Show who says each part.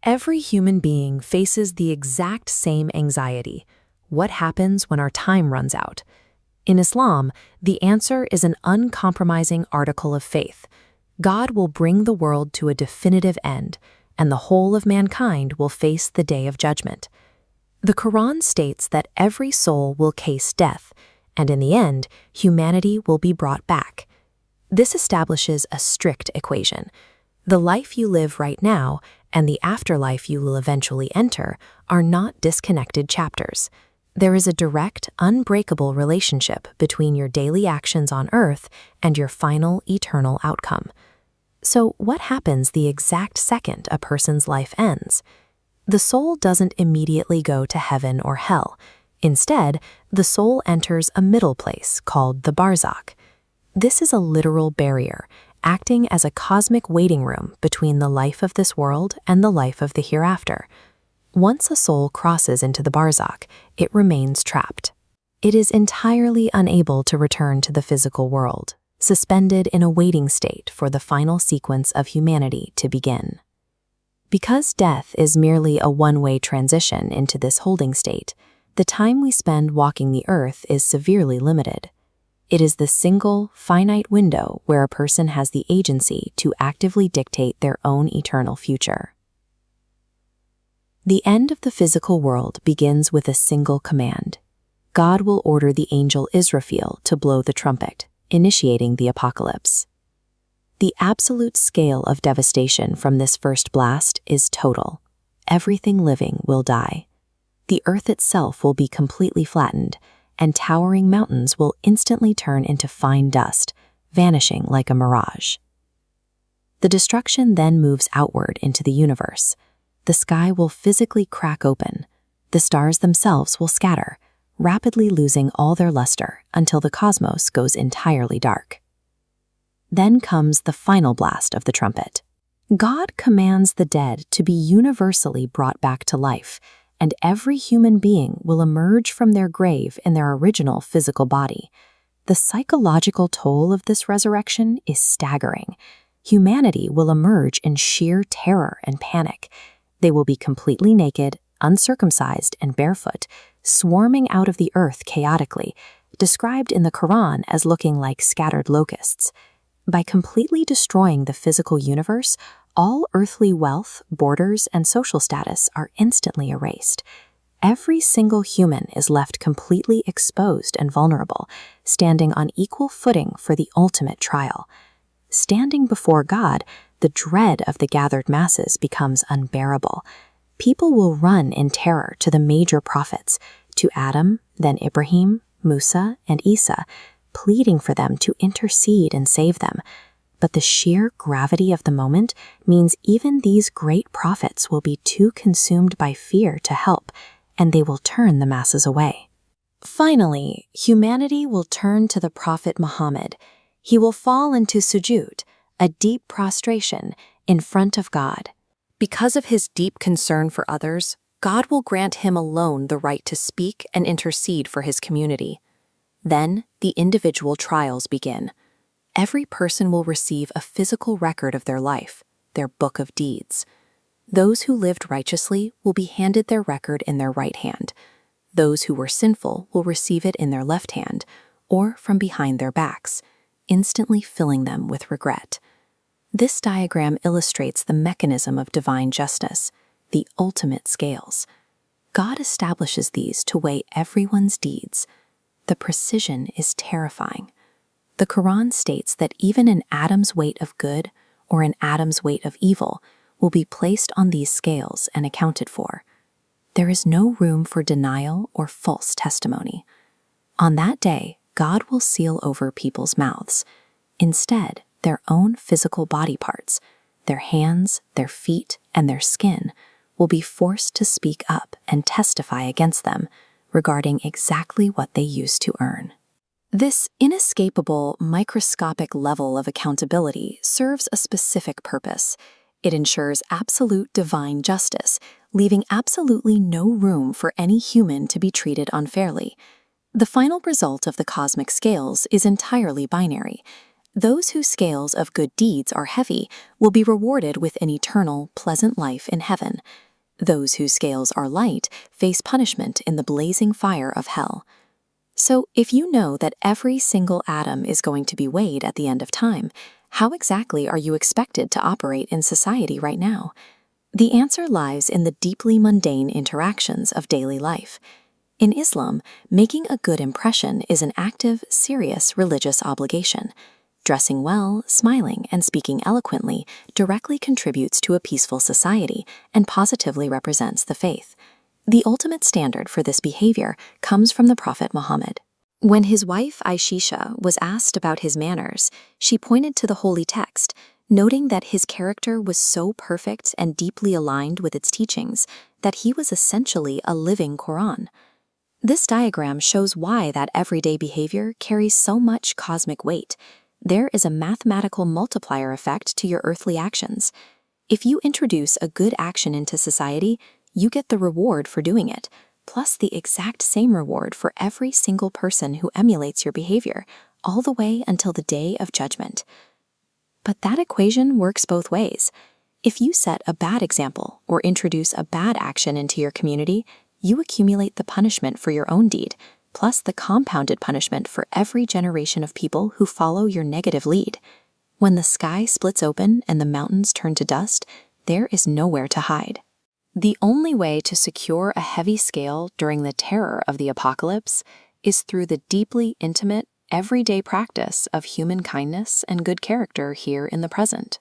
Speaker 1: Every human being faces the exact same anxiety. What happens when our time runs out? In Islam, the answer is an uncompromising article of faith. God will bring the world to a definitive end, and the whole of mankind will face the day of judgment. The Qur'an states that every soul will case death, and in the end, humanity will be brought back. This establishes a strict equation. The life you live right now and the afterlife you will eventually enter are not disconnected chapters. There is a direct, unbreakable relationship between your daily actions on earth and your final, eternal outcome. So what happens the exact second a person's life ends? The soul doesn't immediately go to heaven or hell. Instead, the soul enters a middle place called the Barzakh. This is a literal barrier, acting as a cosmic waiting room between the life of this world and the life of the hereafter. Once a soul crosses into the Barzakh, it remains trapped. It is entirely unable to return to the physical world, suspended in a waiting state for the final sequence of humanity to begin. Because death is merely a one-way transition into this holding state, the time we spend walking the earth is severely limited. It is the single, finite window where a person has the agency to actively dictate their own eternal future. The end of the physical world begins with a single command. God will order the angel Israfil to blow the trumpet, initiating the apocalypse. The absolute scale of devastation from this first blast is total. Everything living will die. The earth itself will be completely flattened, and towering mountains will instantly turn into fine dust, vanishing like a mirage. The destruction then moves outward into the universe. The sky will physically crack open. The stars themselves will scatter, rapidly losing all their luster until the cosmos goes entirely dark. Then comes the final blast of the trumpet. God commands the dead to be universally brought back to life, and every human being will emerge from their grave in their original physical body. The psychological toll of this resurrection is staggering. Humanity will emerge in sheer terror and panic. They will be completely naked, uncircumcised, and barefoot, swarming out of the earth chaotically, described in the Qur'an as looking like scattered locusts. By completely destroying the physical universe, all earthly wealth, borders, and social status are instantly erased. Every single human is left completely exposed and vulnerable, standing on equal footing for the ultimate trial. Standing before God, the dread of the gathered masses becomes unbearable. People will run in terror to the major prophets, to Adam, then Ibrahim, Musa, and Isa, pleading for them to intercede and save them. But the sheer gravity of the moment means even these great prophets will be too consumed by fear to help, and they will turn the masses away. Finally, humanity will turn to the Prophet Muhammad. He will fall into sujud, a deep prostration, in front of God. Because of his deep concern for others, God will grant him alone the right to speak and intercede for his community. Then, the individual trials begin. Every person will receive a physical record of their life, their book of deeds. Those who lived righteously will be handed their record in their right hand. Those who were sinful will receive it in their left hand, or from behind their backs, instantly filling them with regret. This diagram illustrates the mechanism of divine justice, the ultimate scales. God establishes these to weigh everyone's deeds. The precision is terrifying. The Qur'an states that even an atom's weight of good or an atom's weight of evil will be placed on these scales and accounted for. There is no room for denial or false testimony. On that day, God will seal over people's mouths. Instead, their own physical body parts, their hands, their feet, and their skin, will be forced to speak up and testify against them regarding exactly what they used to earn. This inescapable, microscopic level of accountability serves a specific purpose. It ensures absolute divine justice, leaving absolutely no room for any human to be treated unfairly. The final result of the cosmic scales is entirely binary. Those whose scales of good deeds are heavy will be rewarded with an eternal, pleasant life in heaven. Those whose scales are light face punishment in the blazing fire of hell. So, if you know that every single atom is going to be weighed at the end of time, how exactly are you expected to operate in society right now? The answer lies in the deeply mundane interactions of daily life. In Islam, making a good impression is an active, serious religious obligation. Dressing well, smiling, and speaking eloquently directly contributes to a peaceful society and positively represents the faith. The ultimate standard for this behavior comes from the Prophet Muhammad. When his wife Aisha was asked about his manners, she pointed to the holy text, noting that his character was so perfect and deeply aligned with its teachings that he was essentially a living Qur'an. This diagram shows why that everyday behavior carries so much cosmic weight. There is a mathematical multiplier effect to your earthly actions. If you introduce a good action into society, you get the reward for doing it, plus the exact same reward for every single person who emulates your behavior, all the way until the day of judgment. But that equation works both ways. If you set a bad example or introduce a bad action into your community, you accumulate the punishment for your own deed, plus the compounded punishment for every generation of people who follow your negative lead. When the sky splits open and the mountains turn to dust, there is nowhere to hide. The only way to secure a heavy scale during the terror of the apocalypse is through the deeply intimate, everyday practice of human kindness and good character here in the present.